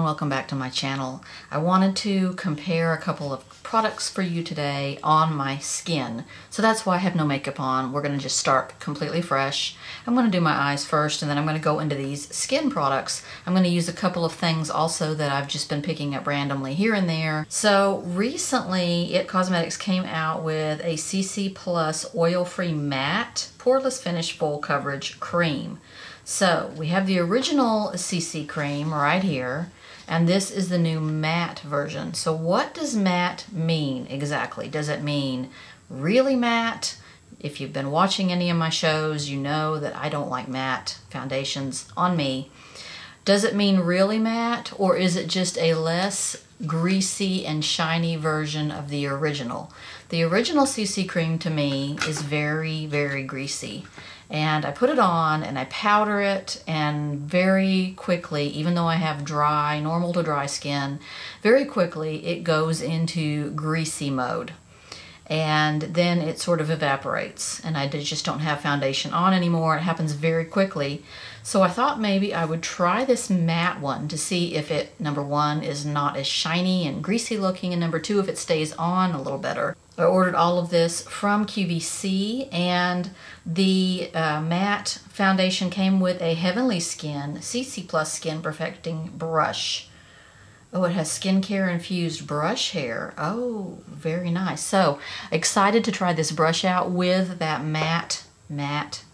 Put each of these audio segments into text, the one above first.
welcome back to my channel. I wanted to compare a couple of products for you today on my skin. So that's why I have no makeup on. We're going to just start completely fresh. I'm going to do my eyes first and then I'm going to go into these skin products. I'm going to use a couple of things also that I've just been picking up randomly here and there. So recently It Cosmetics came out with a CC Plus oil-free matte poreless finish full coverage cream. So we have the original CC cream right here, and this is the new matte version. So what does matte mean exactly? Does it mean really matte? If you've been watching any of my shows, you know that I don't like matte foundations on me. Does it mean really matte, or is it just a less greasy and shiny version of the original? The original CC cream to me is very, very greasy. And I put it on and I powder it, and very quickly, even though I have dry, normal to dry skin, very quickly it goes into greasy mode. And then it sort of evaporates and I just don't have foundation on anymore. It happens very quickly. So I thought maybe I would try this matte one to see if it, number one, is not as shiny and greasy looking, and number two, if it stays on a little better. I ordered all of this from QVC, and the matte foundation came with a Heavenly Skin CC Plus Skin Perfecting Brush. Oh, it has skincare infused brush hair. Oh, very nice. So excited to try this brush out with that matte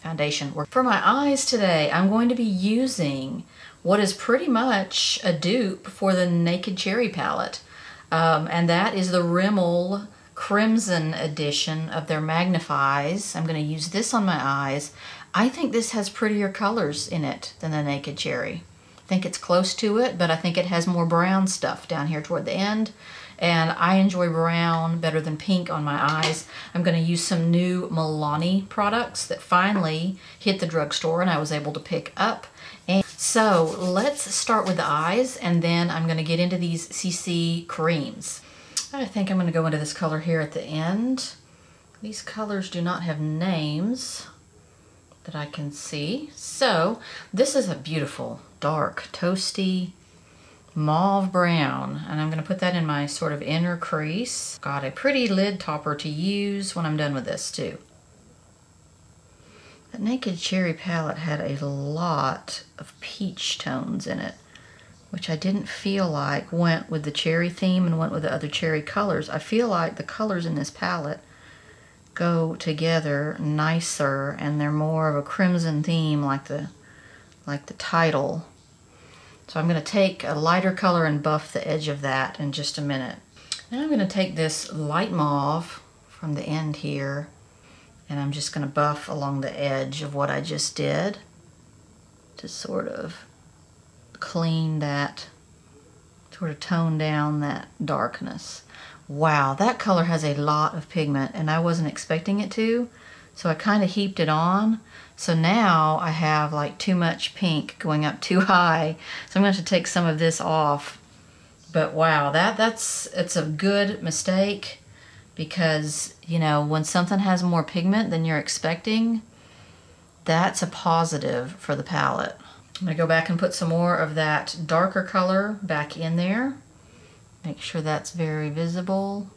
foundation. For my eyes today, I'm going to be using what is pretty much a dupe for the Naked Cherry palette. And that is the Rimmel Crimson edition of their Magnif'eyes. I'm going to use this on my eyes. I think this has prettier colors in it than the Naked Cherry. I think it's close to it, but I think it has more brown stuff down here toward the end. And I enjoy brown better than pink on my eyes. I'm going to use some new Milani products that finally hit the drugstore and I was able to pick up. And so let's start with the eyes, and then I'm going to get into these CC creams. I think I'm going to go into this color here at the end. These colors do not have names that I can see. So this is a beautiful, dark, toasty, mauve brown, and I'm going to put that in my sort of inner crease. Got a pretty lid topper to use when I'm done with this too. The Naked Cherry palette had a lot of peach tones in it, which I didn't feel like went with the cherry theme and went with the other cherry colors. I feel like the colors in this palette go together nicer, and they're more of a crimson theme like the title. So I'm going to take a lighter color and buff the edge of that in just a minute. Now I'm going to take this light mauve from the end here, and I'm just going to buff along the edge of what I just did to sort of clean that, sort of tone down that darkness. Wow, that color has a lot of pigment and I wasn't expecting it to, so I kind of heaped it on. So now I have like too much pink going up too high, so I'm going to have to take some of this off. But wow, it's a good mistake, because you know, when something has more pigment than you're expecting, that's a positive for the palette. I'm going to go back and put some more of that darker color back in there. Make sure that's very visible.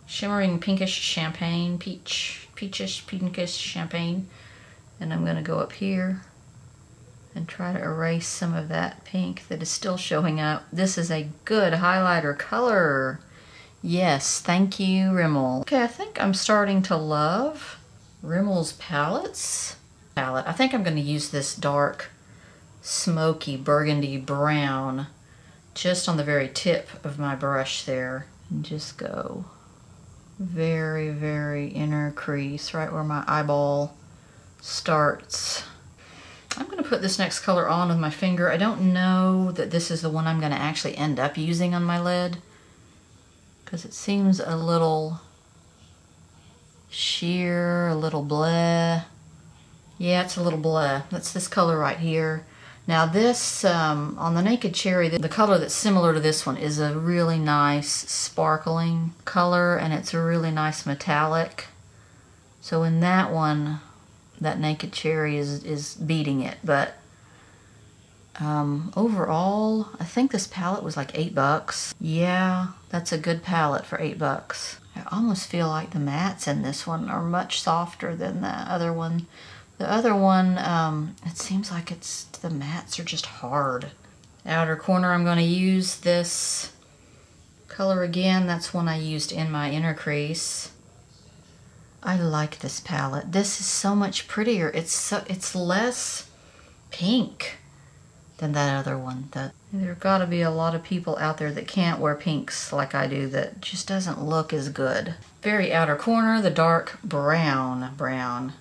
Shimmering pinkish champagne, peachish pinkish champagne. And I'm going to go up here and try to erase some of that pink that is still showing up. This is a good highlighter color. Yes, thank you, Rimmel. Okay, I think I'm starting to love Rimmel's palette. I think I'm going to use this dark smoky burgundy brown just on the very tip of my brush there, and just go very, very inner crease right where my eyeball starts. I'm going to put this next color on with my finger. I don't know that this is the one I'm going to actually end up using on my lid, because it seems a little sheer, a little bleh. Yeah, it's a little bleh. That's this color right here. Now this, on the Naked Cherry, the color that's similar to this one is a really nice sparkling color, and it's a really nice metallic. So in that one, that Naked Cherry is beating it, but Overall, I think this palette was like $8. Yeah, that's a good palette for $8. I almost feel like the mattes in this one are much softer than the other one. The other one, it seems like the mattes are just hard. Outer corner, I'm going to use this color again. That's one I used in my inner crease. I like this palette. This is so much prettier. It's less pink than that other one. There gotta be a lot of people out there that can't wear pinks like I do that just doesn't look as good. Very outer corner, the dark brown.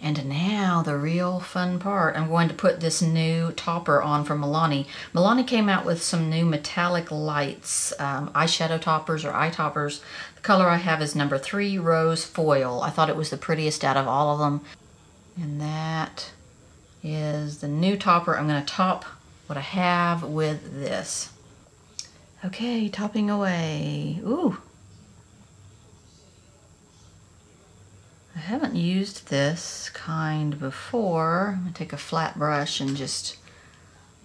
And now the real fun part. I'm going to put this new topper on from Milani. Milani came out with some new metallic lights, eyeshadow toppers or eye toppers. The color I have is number 3 Rose Foil. I thought it was the prettiest out of all of them. And that is the new topper. I'm going to top what I have with this. Okay, topping away. Ooh. I haven't used this kind before. I'm going to take a flat brush and just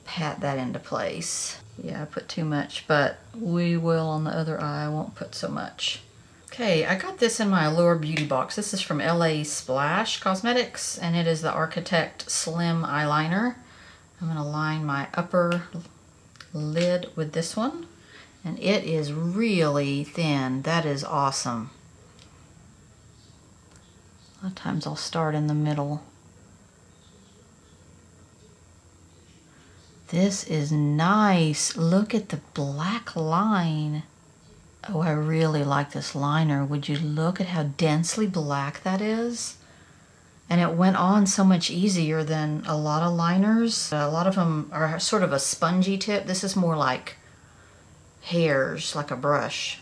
pat that into place. Yeah, I put too much, but we will on the other eye. I won't put so much. Okay, I got this in my Allure beauty box. This is from LA Splash Cosmetics, and it is the Art-ki-tekt Slim Eyeliner. I'm going to line my upper lid with this one, and it is really thin. That is awesome. A lot of times I'll start in the middle. This is nice. Look at the black line. Oh, I really like this liner. Would you look at how densely black that is? And it went on so much easier than a lot of liners. A lot of them are sort of a spongy tip. This is more like hairs, like a brush.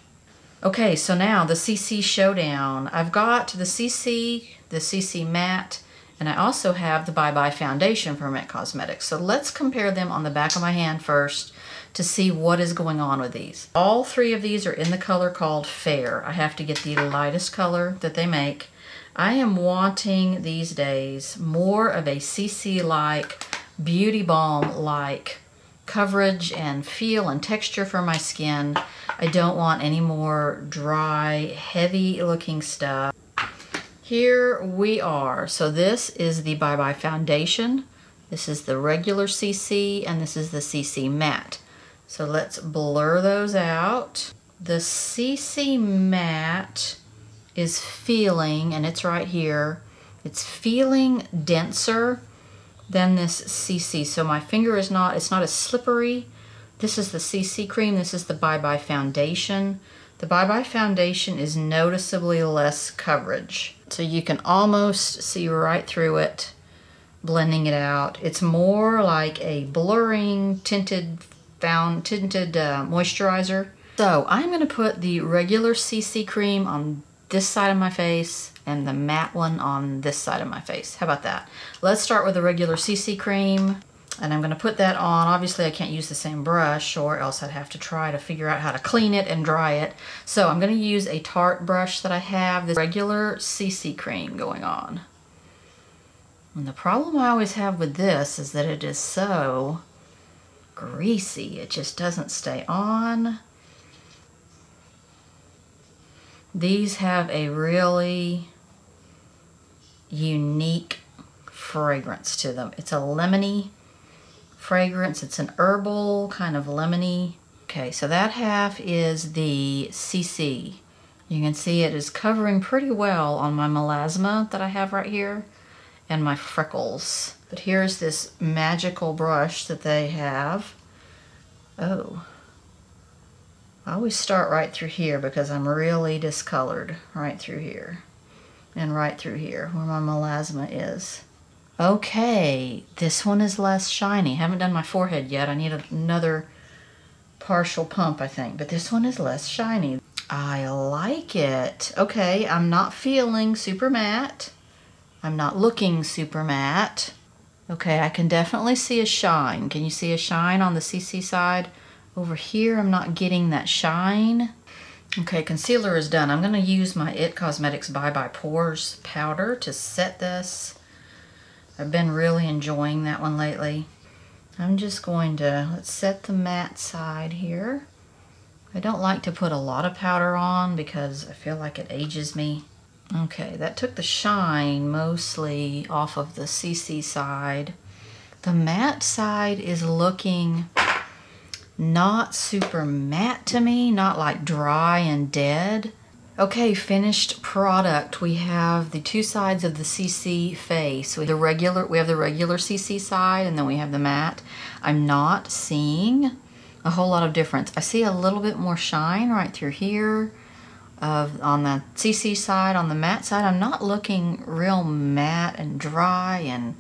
Okay, so now the CC Showdown. I've got the CC Matte, and I also have the Bye Bye Foundation from Met Cosmetics. So let's compare them on the back of my hand first to see what is going on with these. All 3 of these are in the color called Fair. I have to get the lightest color that they make. I am wanting these days more of a CC-like, beauty balm-like coverage and feel and texture for my skin. I don't want any more dry, heavy looking stuff. Here we are. So this is the Bye Bye Foundation. This is the regular CC, and this is the CC Matte. So let's blur those out. The CC Matte is feeling, and it's right here, it's feeling denser than this CC. So my finger is not, it's not as slippery. This is the CC cream, this is the Bye Bye Foundation. The Bye Bye Foundation is noticeably less coverage. So you can almost see right through it, blending it out. It's more like a blurring tinted moisturizer. So I'm going to put the regular CC cream on this side of my face and the matte one on this side of my face. How about that? Let's start with the regular CC cream, and I'm going to put that on. Obviously I can't use the same brush, or else I'd have to try to figure out how to clean it and dry it. So I'm going to use a Tarte brush that I have, this regular CC cream going on. And the problem I always have with this is that it is so greasy. It just doesn't stay on. These have a really unique fragrance to them. It's a lemony fragrance. It's an herbal kind of lemony. Okay, so that half is the CC. You can see it is covering pretty well on my melasma that I have right here and my freckles. But here's this magical brush that they have. Oh, I always start right through here because I'm really discolored right through here and right through here where my melasma is. Okay, this one is less shiny. Haven't done my forehead yet. I need another partial pump, I think, but this one is less shiny. I like it. Okay, I'm not feeling super matte. I'm not looking super matte. Okay, I can definitely see a shine. Can you see a shine on the CC side? Over here, I'm not getting that shine. Okay, concealer is done. I'm going to use my IT Cosmetics Bye Bye Pores powder to set this. I've been really enjoying that one lately. I'm just going to, let's set the matte side here. I don't like to put a lot of powder on because I feel like it ages me. Okay, that took the shine mostly off of the CC side. The matte side is looking not super matte to me, not like dry and dead. Okay, finished product. We have the two sides of the CC face. We have the regular CC side, and then we have the matte. I'm not seeing a whole lot of difference. I see a little bit more shine right through here on the CC side. On the matte side, I'm not looking real matte and dry and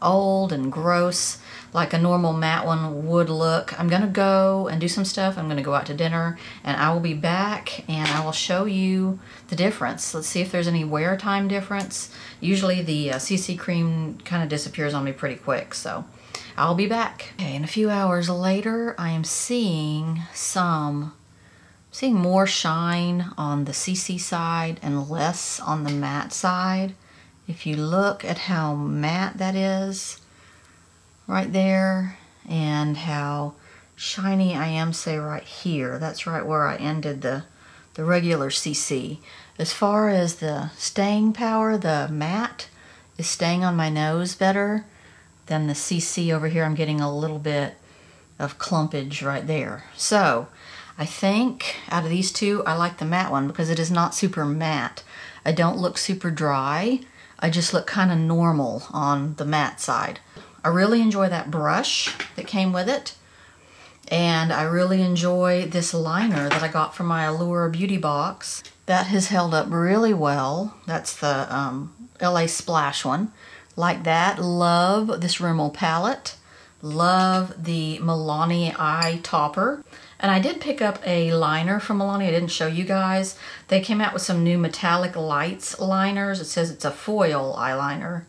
old and gross like a normal matte one would look. I'm gonna go and do some stuff. I'm gonna go out to dinner, and I will be back and I will show you the difference. Let's see if there's any wear time difference. Usually the CC cream kind of disappears on me pretty quick, so I'll be back. Okay, and a few hours later, I am seeing more shine on the CC side and less on the matte side. If you look at how matte that is right there and how shiny I am, say right here, that's right where I ended the regular CC. As far as the staying power, the matte is staying on my nose better than the CC over here. I'm getting a little bit of clumpage right there. So I think out of these two, I like the matte one because it is not super matte. I don't look super dry. I just look kind of normal on the matte side. I really enjoy that brush that came with it. And I really enjoy this liner that I got from my Allure beauty box. That has held up really well. That's the LA Splash one. Like that. Love this Rimmel palette. Love the Milani eye topper. And I did pick up a liner from Milani. I didn't show you guys. They came out with some new metallic lights liners. It says it's a foil eyeliner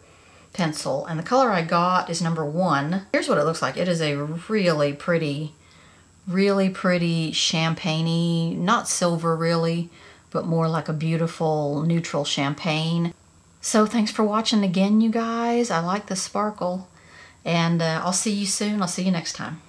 pencil. And the color I got is number 1. Here's what it looks like. It is a really pretty champagne-y, not silver really, but more like a beautiful neutral champagne. So thanks for watching again, you guys. I like the sparkle. And I'll see you soon. I'll see you next time.